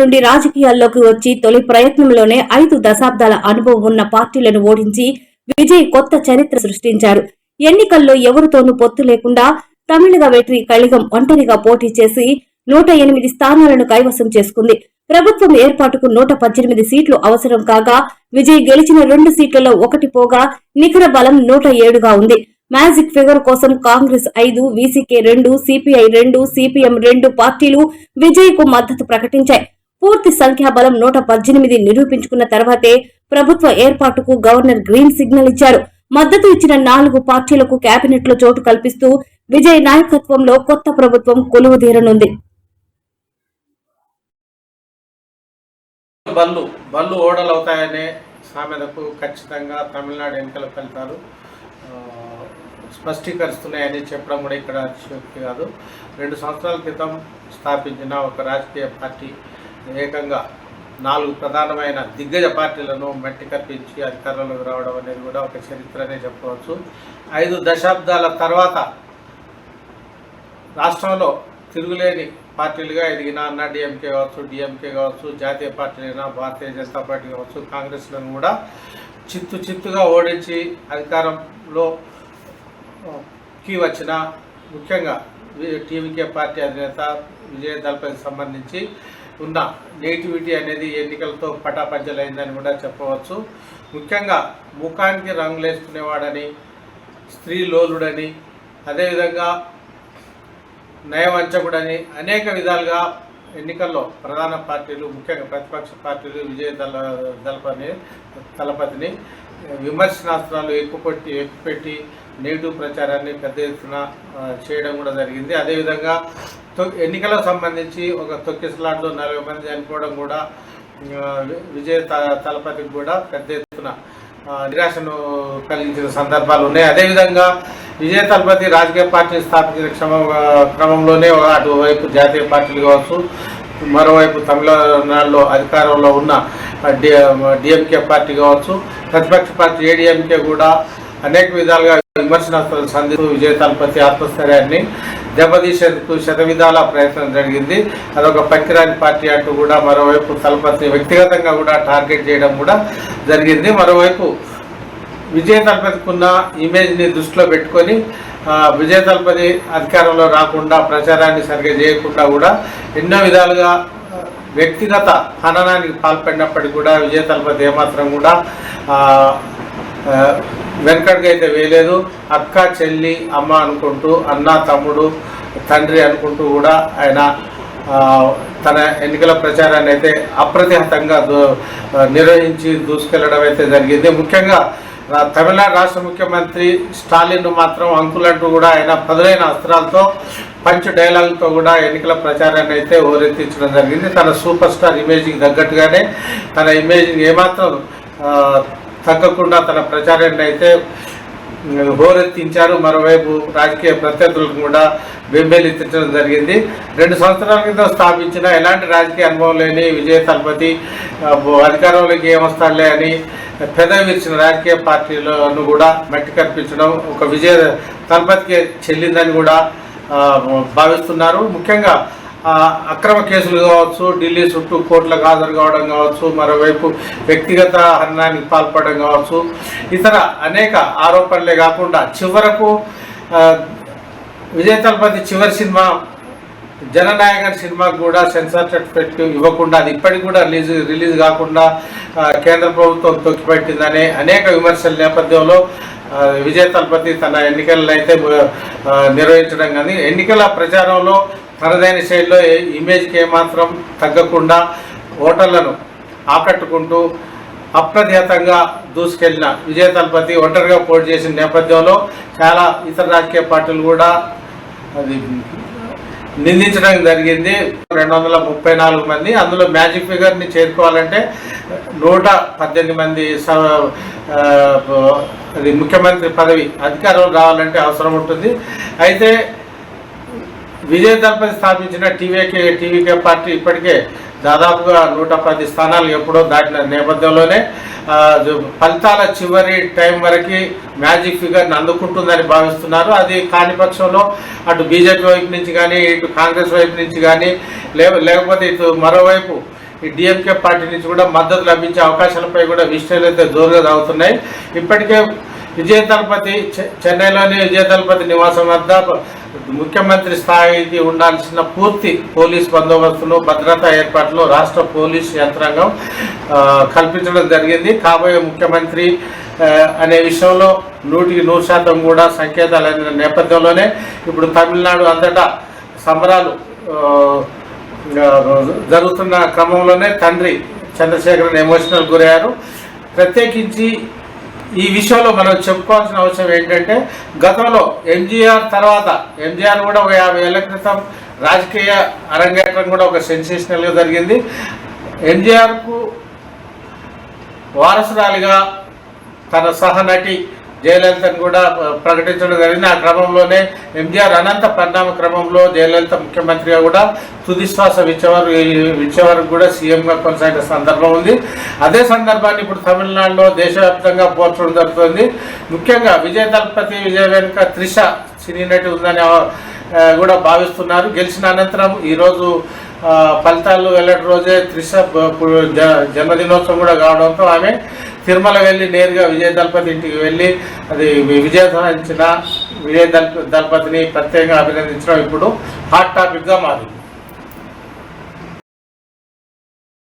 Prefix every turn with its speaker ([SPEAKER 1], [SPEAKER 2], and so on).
[SPEAKER 1] నుండి రాజకీయాల్లోకి వచ్చి తొలి ప్రయత్నంలోనే 5 దశాబ్దాల అనుభవం ఉన్న పార్టీలను ఓడించి విజయ్ కొత్త చరిత్ర సృష్టించారు. ఎన్నికల్లో ఎవరితోనూ పొత్తు లేకుండా తమిళగ వెట్రి కళిగం ఒంటరిగా పోటీ చేసి 108 స్థానాలను కైవసం చేసుకుంది. ప్రభుత్వం ఏర్పాటుకు 118 సీట్లు అవసరం కాగా విజయ్ గెలిచిన 2 సీట్లలో 1 పోగా నికర బలం 107గా ఉంది. మ్యాజిక్ ఫిగర్ కోసం కాంగ్రెస్ 5, వీసీకే 2, సిపిఐ 2, సిపిఎం 2 పార్టీలు విజయ్ కు మద్దతు ప్రకటించాయి. పూర్తి సంఖ్యాబలం 118 నిరూపించుకున్న తర్వాతే ప్రభుత్వ ఏర్పాటుకు గవర్నర్ గ్రీన్ సిగ్నల్ ఇచ్చారు. మద్దతు ఇచ్చిన 4 పార్టీలకు కేబినెట్ లో చోటు కల్పిస్తూ విజయ్ నాయకత్వంలో కొత్త ప్రభుత్వం కొలువుదీరనుంది.
[SPEAKER 2] బళ్ళు ఓడలవుతాయనే సామెతకు ఖచ్చితంగా తమిళనాడు ఎన్నికల ఫలితాలు స్పష్టీకరిస్తున్నాయని చెప్పడం కూడా ఇక్కడ అతిశయోక్తి కాదు. 2 సంవత్సరాల క్రితం స్థాపించిన ఒక రాజకీయ పార్టీ ఏకంగా 4 ప్రధానమైన దిగ్గజ పార్టీలను మట్టి కప్పించి అధికారంలోకి రావడం అనేది కూడా ఒక చరిత్రనే చెప్పవచ్చు. 5 దశాబ్దాల తర్వాత రాష్ట్రంలో తిరుగులేని పార్టీలుగా ఎదిగిన అన్నా డిఎంకే కావచ్చు, డిఎంకే కావచ్చు, జాతీయ పార్టీలైనా భారతీయ జనతా పార్టీ కావచ్చు, కాంగ్రెస్లను కూడా చిత్తుగా ఓడించి అధికారంలో వచ్చిన ముఖ్యంగా టీవీకే పార్టీ అధినేత విజయ్ దళపతికి సంబంధించి ఉన్న నెగిటివిటీ అనేది ఎన్నికలతో పటాపంచలైందని కూడా చెప్పవచ్చు. ముఖ్యంగా ముఖానికి రంగులేసుకునేవాడని, స్త్రీ లోలుడని, అదేవిధంగా నయవంచకుడని అనేక విధాలుగా ఎన్నికల్లో ప్రధాన పార్టీలు ముఖ్యంగా ప్రతిపక్ష పార్టీలు విజయ్ దళపతిని విమర్శనాస్త్రాలు ఎక్కుపెట్టి నెగిటివ్ ప్రచారాన్ని పెద్ద ఎత్తున చేయడం కూడా జరిగింది. అదేవిధంగా ఎన్నికలకు సంబంధించి ఒక తొక్కిసలాట్లో 40 మంది చనిపోవడం కూడా విజయ్ దళపతికి కూడా పెద్ద ఎత్తున నిరాశను కలిగించిన సందర్భాలు ఉన్నాయి. అదేవిధంగా విజయ్ దళపతి రాజకీయ పార్టీని స్థాపించిన క్రమంలోనే అటువైపు జాతీయ పార్టీలు కావచ్చు, మరోవైపు తమిళనాడులో అధికారంలో ఉన్న డిఎంకే పార్టీ కావచ్చు, ప్రతిపక్ష పార్టీ ఏడీఎంకే కూడా అనేక విధాలుగా విమర్శనాస్త్రాలు సంధిస్తూ విజయ్ దళపతి ఆత్మస్థైర్యాన్ని దెబ్బతీసేందుకు శతవిధాల ప్రయత్నం జరిగింది. అదొక పనికిరాని పార్టీ అంటూ కూడా మరోవైపు దళపతిని వ్యక్తిగతంగా కూడా టార్గెట్ చేయడం కూడా జరిగింది. మరోవైపు విజయ్ దళపతికి ఉన్న ఇమేజ్ని దృష్టిలో పెట్టుకొని విజయ్ దళపతి అధికారంలో రాకుండా ప్రచారాన్ని సరిగ్గా చేయకుండా కూడా ఎన్నో విధాలుగా వ్యక్తిగత హననానికి పాల్పడినప్పటికీ కూడా విజయ్ దళపతి ఏమాత్రం కూడా వెనకడికి అయితే వేయలేదు. అక్క, చెల్లి, అమ్మ అనుకుంటూ, అన్న, తమ్ముడు, తండ్రి అనుకుంటూ కూడా ఆయన తన ఎన్నికల ప్రచారాన్ని అయితే అప్రతిహతంగా నిర్వహించి దూసుకెళ్లడం అయితే జరిగింది. ముఖ్యంగా తమిళనాడు రాష్ట్ర ముఖ్యమంత్రి స్టాలిన్ మాత్రం అంకులంటూ కూడా ఆయన పదులైన అస్త్రాలతో పంచ్ డైలాగులతో కూడా ఎన్నికల ప్రచారాన్ని అయితే హోరెత్తించడం జరిగింది. తన సూపర్ స్టార్ ఇమేజ్కి తగ్గట్టుగానే తన ఇమేజ్ని ఏమాత్రం తగ్గకుండా తన ప్రచారాన్ని అయితే హోరెత్తించారు. మరోవైపు రాజకీయ ప్రత్యర్థులకు కూడా బెంబేలెత్తించడం జరిగింది. 2 సంవత్సరాల క్రితం స్థాపించిన ఎలాంటి రాజకీయ అనుభవం లేని విజయ్ దళపతి అధికారంలోకి ఏమొస్తాడులే అని పెదవి విరిచిన రాజకీయ పార్టీలను కూడా మట్టి కల్పించడం ఒక విజయ్ దళపతికి చెల్లిందని కూడా భావిస్తున్నారు. ముఖ్యంగా అక్రమ కేసులు కావచ్చు, ఢిల్లీ చుట్టూ కోర్టులకు హాజరు కావడం కావచ్చు, మరోవైపు వ్యక్తిగత హననానికి పాల్పడడం కావచ్చు, ఇతర అనేక ఆరోపణలే కాకుండా చివరకు విజయ్ దళపతి చివరి సినిమా జననాయకన్ సినిమాకు కూడా సెన్సార్ సర్టిఫికేట్ ఇవ్వకుండా అది ఇప్పటికి కూడా రిలీజ్ కాకుండా కేంద్ర ప్రభుత్వం తొక్కిపెట్టిందనే అనేక విమర్శల నేపథ్యంలో విజయ్ దళపతి తన ఎన్నికలను అయితే నిర్వహించడం కానీ ఎన్నికల ప్రచారంలో తనదైన శైలిలో ఇమేజ్కి ఏమాత్రం తగ్గకుండా ఓటర్లను ఆకట్టుకుంటూ అప్రతిహతంగా దూసుకెళ్లిన విజయ్ దళపతి ఒంటరిగా పోటీ చేసిన నేపథ్యంలో చాలా ఇతర రాజకీయ పార్టీలు కూడా అది నిందించడం జరిగింది. 234 మంది, అందులో మ్యాజిక్ ఫిగర్ని చేరుకోవాలంటే 118 మంది అది ముఖ్యమంత్రి పదవి అధికారంలో రావాలంటే అవసరం ఉంటుంది. అయితే విజయ్ దళపతి స్థాపించిన టీవీకే పార్టీ ఇప్పటికే దాదాపుగా 110 స్థానాలు ఎప్పుడో దాటిన నేపథ్యంలోనే ఫలితాల చివరి టైం వరకు మ్యాజిక్ ఫిగర్ని అందుకుంటుందని భావిస్తున్నారు. అది కాని పక్షంలో అటు బీజేపీ వైపు నుంచి కానీ, ఇటు కాంగ్రెస్ వైపు నుంచి కానీ, లేకపోతే ఇటు మరోవైపు ఈ డిఎంకే పార్టీ నుంచి కూడా మద్దతు లభించే అవకాశాలపై కూడా విషయాలు అయితే జోరుగా సాగుతున్నాయి. ఇప్పటికే విజయ దళపతి చెన్నైలోని విజయ దళపతి నివాసం వద్ద ముఖ్యమంత్రి స్థాయికి ఉండాల్సిన పూర్తి పోలీస్ బందోబస్తును భద్రతా ఏర్పాట్లు రాష్ట్ర పోలీస్ యంత్రాంగం కల్పించడం జరిగింది. కాబోయే ముఖ్యమంత్రి అనే విషయంలో 100% కూడా సంకేతాలు అందిన నేపథ్యంలోనే ఇప్పుడు తమిళనాడు అంతటా సంబరాలు జరుగుతున్న క్రమంలోనే తండ్రి చంద్రశేఖరన్ ఎమోషనల్ గురయ్యారు. ప్రత్యేకించి ఈ విషయంలో మనం చెప్పుకోవాల్సిన అవసరం ఏంటంటే గతంలో ఎంజీఆర్ తర్వాత ఎంజీఆర్ కూడా ఒక 50 ఏళ్ల క్రితం రాజకీయ అరంగేట్రం కూడా ఒక సెన్సేషనల్గా జరిగింది. ఎంజీఆర్కు వారసురాలిగా తన సహనటి జయలలితను కూడా ప్రకటించడం జరిగింది. ఆ క్రమంలోనే ఎంజీఆర్ అనంత పరిణామ క్రమంలో జయలలిత ముఖ్యమంత్రిగా కూడా తుదిశ్వాస విచ్చే వరకు కూడా సీఎంగా కొనసాగిన సందర్భం ఉంది. అదే సందర్భాన్ని ఇప్పుడు తమిళనాడులో దేశవ్యాప్తంగా పోల్చడం జరుగుతుంది. ముఖ్యంగా విజయ దళపతి విజయ వెనుక త్రిష సినీ నటి ఉందని కూడా భావిస్తున్నారు. గెలిచిన అనంతరం ఈరోజు ఫలితాలు వెళ్ళటి రోజే త్రిష జన్మదినోత్సవం కూడా కావడంతో ఆమె తిరుమల వెళ్ళి నేరుగా విజయ దళపతి ఇంటికి వెళ్ళి అది విజయ సాధించిన విజయ దళపతిని ప్రత్యేకంగా అభినందించడం ఇప్పుడు హాట్ టాపిక్గా మారింది.